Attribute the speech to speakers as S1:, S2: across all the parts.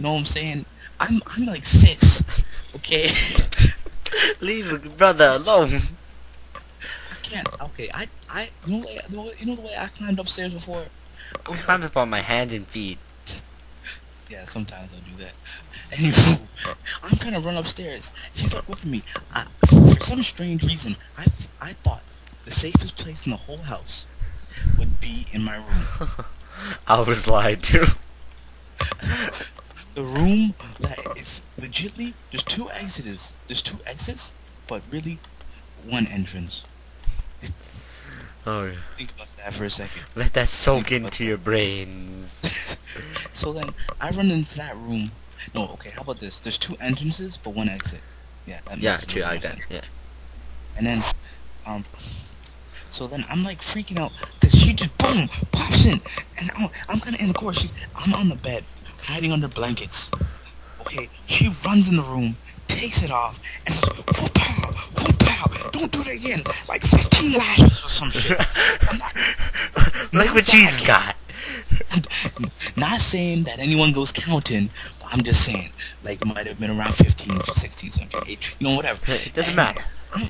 S1: You know what I'm saying? I'm like 6. Okay.
S2: Leave a brother alone.
S1: I can't. Okay. I you know the way I climbed upstairs before. It
S2: I
S1: was
S2: climbed
S1: like,
S2: up on my hands and feet.
S1: yeah. Sometimes I'll do that. Anywho, I'm trying to run upstairs. She's like whipping me. For some strange reason, I thought the safest place in the whole house would be in my room.
S2: I was lied to.
S1: The room that is legitly there's two exits, but really one entrance.
S2: Oh, yeah.
S1: Think about that for a second.
S2: Let that soak
S1: Think about
S2: into your brains.
S1: So then I run into that room. No, okay, how about this? There's 2 entrances but 1 exit. Yeah, that
S2: Yeah,
S1: makes a
S2: true,
S1: little
S2: I
S1: more
S2: like that.
S1: sense.
S2: Yeah.
S1: And then um so then I'm like freaking out because she just boom pops in, and I'm kind of in the corner. I'm on the bed hiding under blankets. Okay, she runs in the room, takes it off, and says, "Whoop-pow, whoop-pow, don't do it again." Like 15 lashes or some shit. I'm not,
S2: Like
S1: not
S2: what
S1: that
S2: Jesus
S1: I
S2: got.
S1: Not saying that anyone goes counting, but I'm just saying, like, it might have been around 15, 16, 17, 8, you know, whatever.
S2: It doesn't
S1: And
S2: matter.
S1: I'm,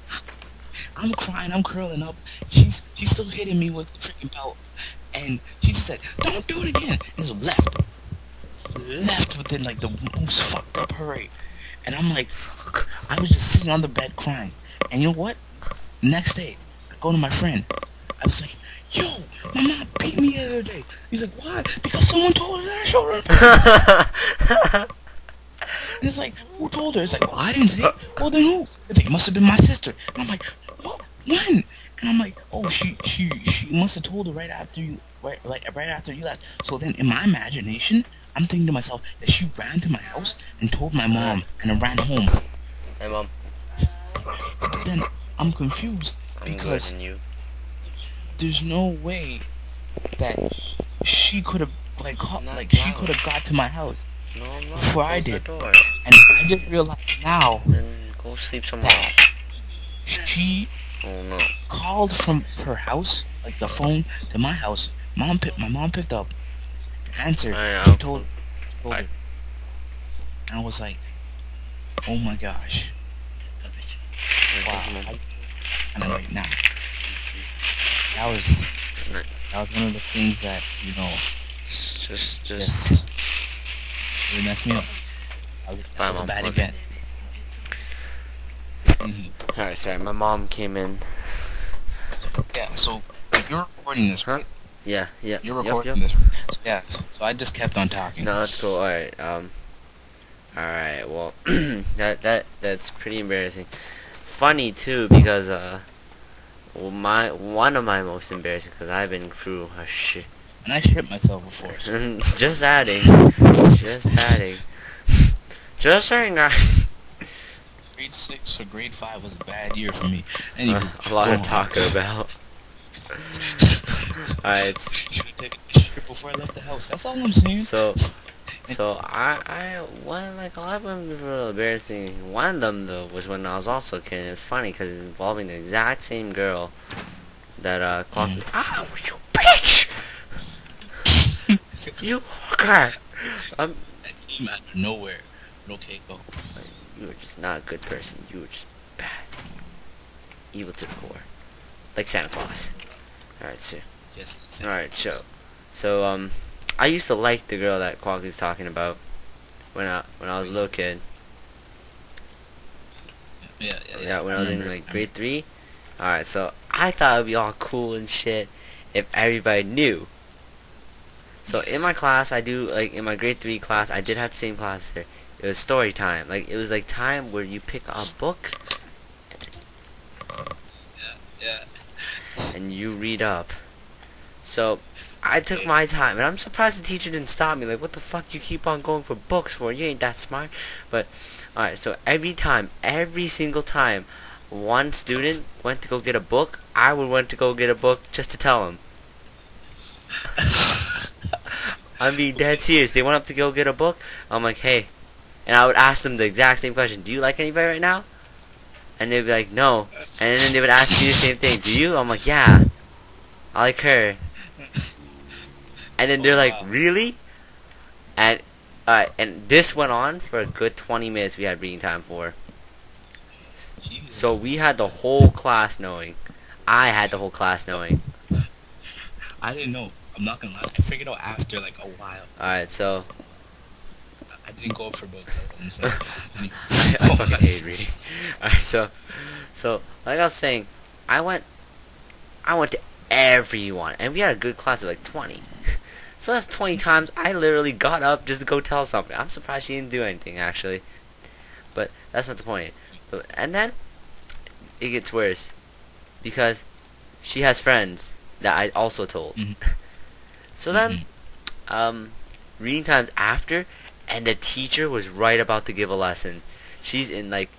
S1: I'm crying, I'm curling up. She's still hitting me with the freaking belt, and she just said, "Don't do it again." And just left within like the most fucked up hurry. And I'm like, I was just sitting on the bed crying. And you know what? Next day, I go to my friend. I was like, "Yo, my mom beat me the other day." He's like, "Why?" "Because someone told her that I showed her." And it's like, "Who told her?" It's like, "Well, I didn't say it." "Well, then who?" It's like, "It must have been my sister." And I'm like, "What? When?" And I'm like, "Oh, she must have told her right after you, right after you left." So then, in my imagination, I'm thinking to myself that she ran to my house and told my mom, and then ran home.
S2: Hey, Mom.
S1: But then I'm confused
S2: I'm good,
S1: because
S2: and you?
S1: there's no way that she could have
S2: Not
S1: she
S2: loud.
S1: could have got to my house
S2: No, I'm not.
S1: before I
S2: Close the
S1: did.
S2: door.
S1: And I just realized now
S2: Then go sleep somewhere
S1: that
S2: else.
S1: she
S2: Oh, no.
S1: called from her house, like the phone, to my house. My mom picked up, answered.
S2: I
S1: She
S2: know.
S1: told her. And I was like, "Oh my gosh, wow!" And I'm like, nah, that was one of the things that just really messed me up. That was a
S2: Mom.
S1: bad
S2: Okay.
S1: event.
S2: Alright, sorry. My mom came in.
S1: Yeah, so you're recording this, right?
S2: Yeah, yeah.
S1: You're
S2: Yep,
S1: recording
S2: yep.
S1: this. So, yeah, so I just kept on talking.
S2: No, that's cool. Alright, alright, well, that's pretty embarrassing. Funny, too, because, well, one of my most embarrassing, because I've been through a shit.
S1: And I shit myself before. So.
S2: Just adding. Just saying, guys.
S1: Grade 6 or grade 5 was a bad year for me. Anyway,
S2: A lot
S1: go
S2: of
S1: on.
S2: talking about. Alright,
S1: Should have taken a shit before I left the house. That's all I'm saying.
S2: so one, like, a lot of them were embarrassing. One of them, though, was when I was also a kid. And it's funny because it's involving the exact same girl that, called me, "Ah, you bitch! You hooker!"
S1: That came out of nowhere. But okay, go.
S2: You were just not a good person. You were just bad. Evil to the core. Like Santa Claus. Alright, so.
S1: Yes.
S2: Alright, so, I used to like the girl that Quack was talking about when I was a little kid.
S1: Yeah.
S2: When I was in, like, grade 3. Alright, so I thought it would be all cool and shit if everybody knew. So in my class, in my grade 3 class, I did have the same class there. It was story time. Like, it was like time where you pick a book
S1: Yeah.
S2: and you read up. So I took my time, and I'm surprised the teacher didn't stop me. Like, what the fuck you keep on going for books for? You ain't that smart. But alright, so every single time one student went to go get a book, I would want to go get a book just to tell him. I'm being dead serious. They went up to go get a book. I'm like, "Hey," and I would ask them the exact same question. "Do you like anybody right now?" And they'd be like, "No." And then they would ask you the same thing. "Do you?" I'm like, "Yeah, I like her." And then they're like, "Really?" And Alright, and this went on for a good 20 minutes we had reading time for.
S1: Jesus.
S2: So we had the whole class knowing. I had the whole class knowing.
S1: I didn't know. I'm not gonna lie. I figured out after like a while.
S2: Alright, so
S1: I didn't go up for books. That's what I'm saying.
S2: I fucking hate reading. Alright, so like I was saying, I went to everyone, and we had a good class of like 20. So that's 20 times I literally got up just to go tell something. I'm surprised she didn't do anything actually, but that's not the point. And then it gets worse because she has friends that I also told. So then, reading times after, and the teacher was right about to give a lesson. She's in like,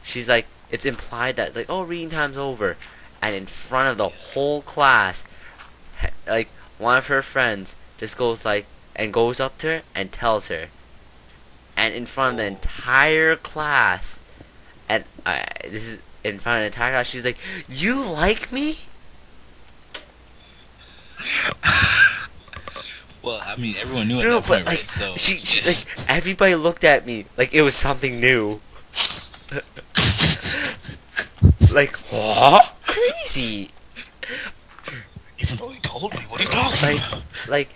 S2: she's like, it's implied that like, oh, reading time's over, and in front of the whole class, like one of her friends just goes like, and goes up to her and tells her, and in front of the entire class, and this is in front of the entire class, she's like, you like me?
S1: Well, I mean, everyone knew at
S2: No,
S1: that
S2: but
S1: point,
S2: like,
S1: right? So
S2: she like, everybody looked at me like it was something new. Like, what? Crazy.
S1: even though he told me, what are you talking about?
S2: Like,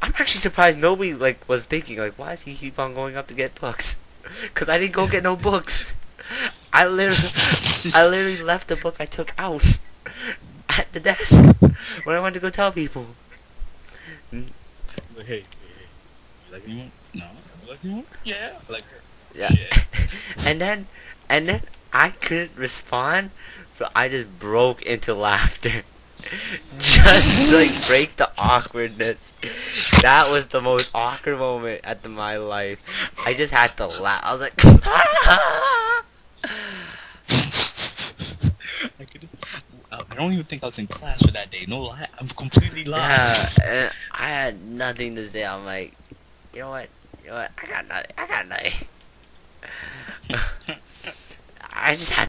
S2: I'm actually surprised nobody like was thinking like, why does he keep on going up to get books? Cause I didn't go get no books. I literally left the book I took out at the desk when I went to go tell people.
S1: Like, hey, you like anyone? No. You like anyone? Yeah. I like her.
S2: Yeah.
S1: Shit.
S2: and then I couldn't respond, so I just broke into laughter. Just to, like, break the awkwardness. That was the most awkward moment at my life. I just had to laugh. I was like,
S1: I don't even think I was in class for that day. No lie, I'm completely lost.
S2: yeah, and I had nothing to say. I'm like, you know what? I got nothing. I just had